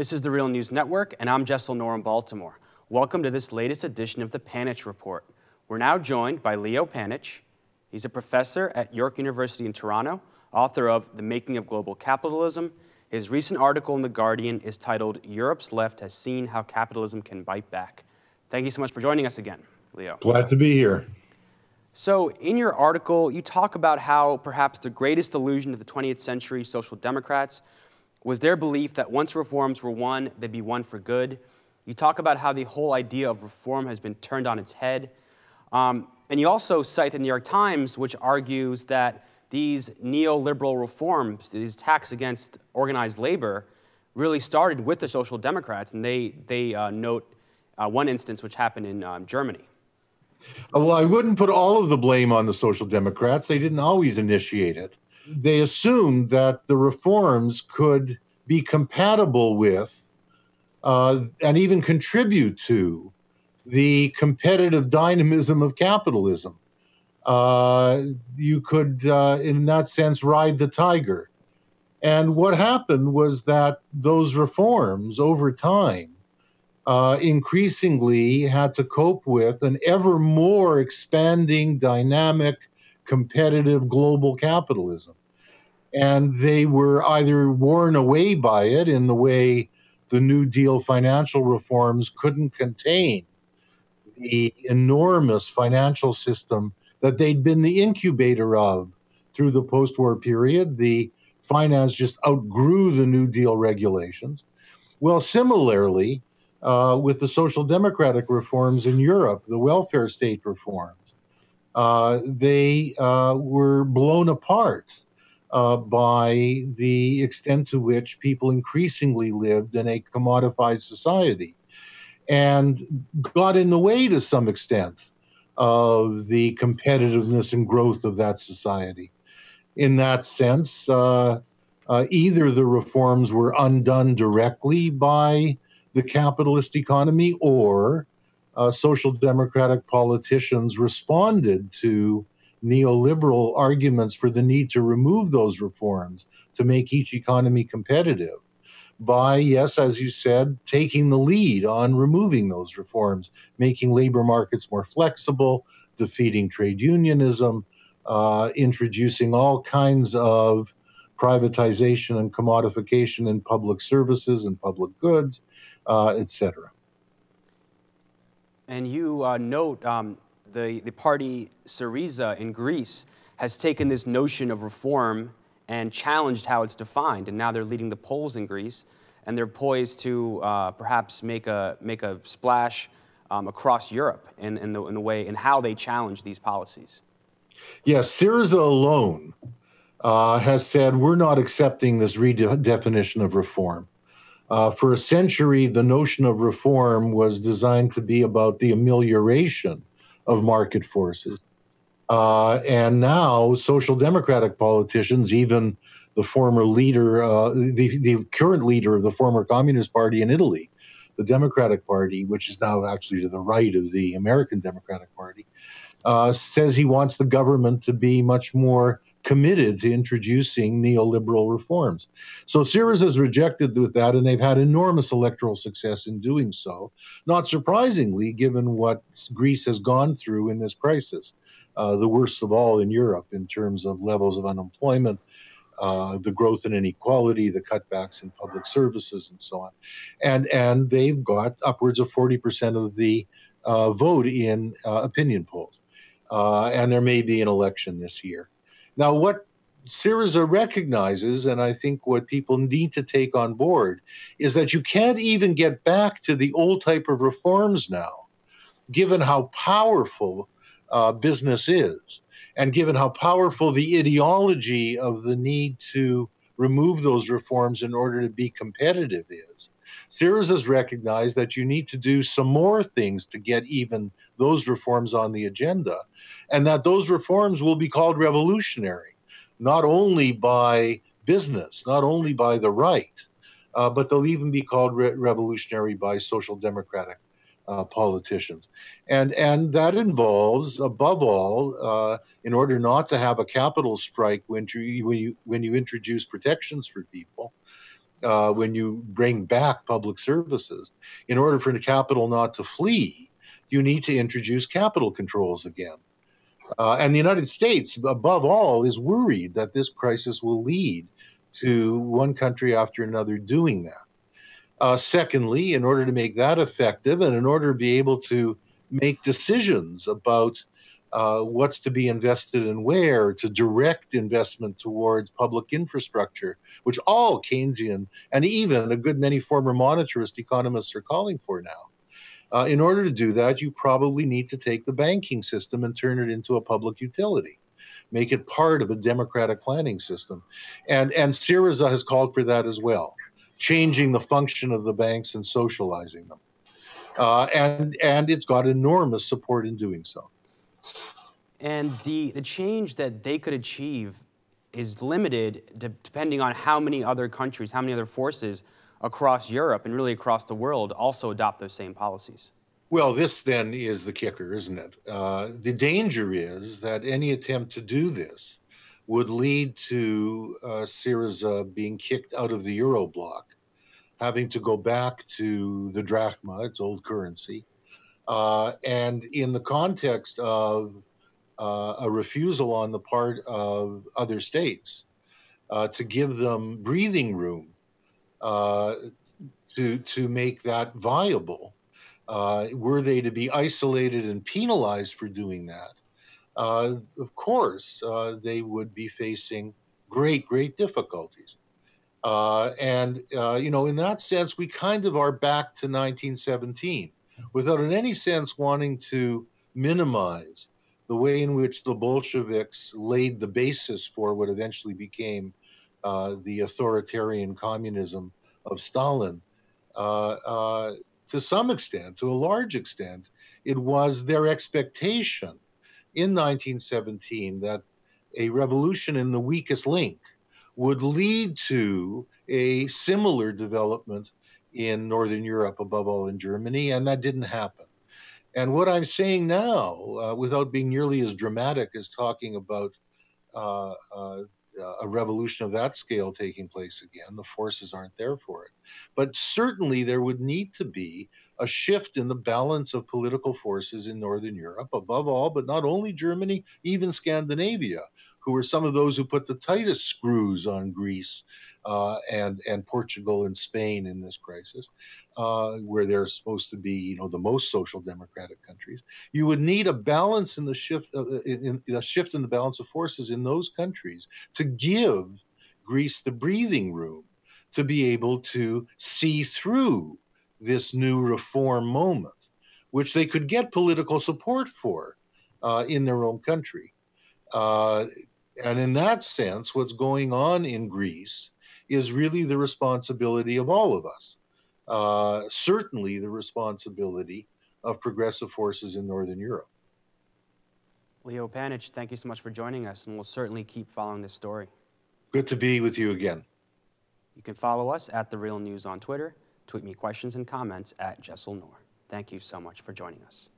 This is the Real News Network, and I'm Jessel Noor in Baltimore. Welcome to this latest edition of the Panitch Report. We're now joined by Leo Panitch. He's a professor at York University in Toronto, author of The Making of Global Capitalism. His recent article in The Guardian is titled, Europe's Left Has Seen How Capitalism Can Bite Back. Thank you so much for joining us again, Leo. Glad to be here. So in your article, you talk about how perhaps the greatest illusion of the 20th century social democrats was their belief that once reforms were won, they'd be won for good. You talk about how the whole idea of reform has been turned on its head. And you also cite the New York Times, which argues that these neoliberal reforms, these attacks against organized labor, really started with the Social Democrats. And they note one instance which happened in Germany. Well, I wouldn't put all of the blame on the Social Democrats. They didn't always initiate it. They assumed that the reforms could be compatible with and even contribute to the competitive dynamism of capitalism. You could, in that sense, ride the tiger. And what happened was that those reforms over time increasingly had to cope with an ever more expanding, dynamic, competitive global capitalism. And they were either worn away by it in the way the New Deal financial reforms couldn't contain the enormous financial system that they'd been the incubator of through the post-war period. The finance just outgrew the New Deal regulations. Well, similarly, with the social democratic reforms in Europe, the welfare state reforms, they were blown apart by the extent to which people increasingly lived in a commodified society and got in the way to some extent of the competitiveness and growth of that society. In that sense, either the reforms were undone directly by the capitalist economy, or social democratic politicians responded to neoliberal arguments for the need to remove those reforms to make each economy competitive by, yes, as you said, taking the lead on removing those reforms, making labor markets more flexible, defeating trade unionism, introducing all kinds of privatization and commodification in public services and public goods, etc. And you note the party Syriza in Greece has taken this notion of reform and challenged how it's defined, and now they're leading the polls in Greece, and they're poised to perhaps make a splash across Europe in the way in how they challenge these policies. Yes, Syriza alone has said we're not accepting this redefinition of reform. For a century, the notion of reform was designed to be about the amelioration of market forces. And now social democratic politicians, even the former leader, the current leader of the former Communist Party in Italy, the Democratic Party, which is now actually to the right of the American Democratic Party, says he wants the government to be much more committed to introducing neoliberal reforms. So Syriza has rejected with that, and they've had enormous electoral success in doing so, not surprisingly, given what Greece has gone through in this crisis, the worst of all in Europe in terms of levels of unemployment, the growth in inequality, the cutbacks in public services, and so on. And they've got upwards of 40% of the vote in opinion polls. And there may be an election this year. Now, what Syriza recognizes, and I think what people need to take on board, is that you can't even get back to the old type of reforms now, given how powerful business is, and given how powerful the ideology of the need to remove those reforms in order to be competitive is. Syriza's recognized that you need to do some more things to get even those reforms on the agenda, and that those reforms will be called revolutionary, not only by business, not only by the right, but they'll even be called revolutionary by social democratic politicians. And that involves, above all, in order not to have a capital strike when you introduce protections for people, when you bring back public services, in order for the capital not to flee, you need to introduce capital controls again. And the United States, above all, is worried that this crisis will lead to one country after another doing that. Secondly, in order to make that effective and in order to be able to make decisions about what's to be invested in where, to direct investment towards public infrastructure, which all Keynesian and even a good many former monetarist economists are calling for now. In order to do that, you probably need to take the banking system and turn it into a public utility, make it part of a democratic planning system. And Syriza has called for that as well, changing the function of the banks and socializing them. And it's got enormous support in doing so. And the change that they could achieve is limited depending on how many other countries, how many other forces across Europe and really across the world also adopt those same policies. Well, this then is the kicker, isn't it? The danger is that any attempt to do this would lead to Syriza being kicked out of the euro bloc, having to go back to the drachma, its old currency. And in the context of a refusal on the part of other states to give them breathing room to make that viable, were they to be isolated and penalized for doing that, of course, they would be facing great difficulties. In that sense, we kind of are back to 1917, without in any sense wanting to minimize the way in which the Bolsheviks laid the basis for what eventually became the authoritarian communism of Stalin. To some extent, to a large extent, it was their expectation in 1917 that a revolution in the weakest link would lead to a similar development in Northern Europe, above all in Germany, and that didn't happen. And what I'm saying now, without being nearly as dramatic as talking about uh, uh, a revolution of that scale taking place again, the forces aren't there for it. But certainly there would need to be a shift in the balance of political forces in Northern Europe, above all, but not only Germany, even Scandinavia, who were some of those who put the tightest screws on Greece and Portugal and Spain in this crisis, where they're supposed to be, the most social democratic countries. You would need a balance in the shift, in a shift in the balance of forces in those countries to give Greece the breathing room to be able to see through this new reform moment, which they could get political support for in their own country. And in that sense, what's going on in Greece is really the responsibility of all of us. Certainly the responsibility of progressive forces in Northern Europe. Leo Panitch, thank you so much for joining us, and we'll certainly keep following this story. Good to be with you again. You can follow us at The Real News on Twitter. Tweet me questions and comments at Jessel Noor. Thank you so much for joining us.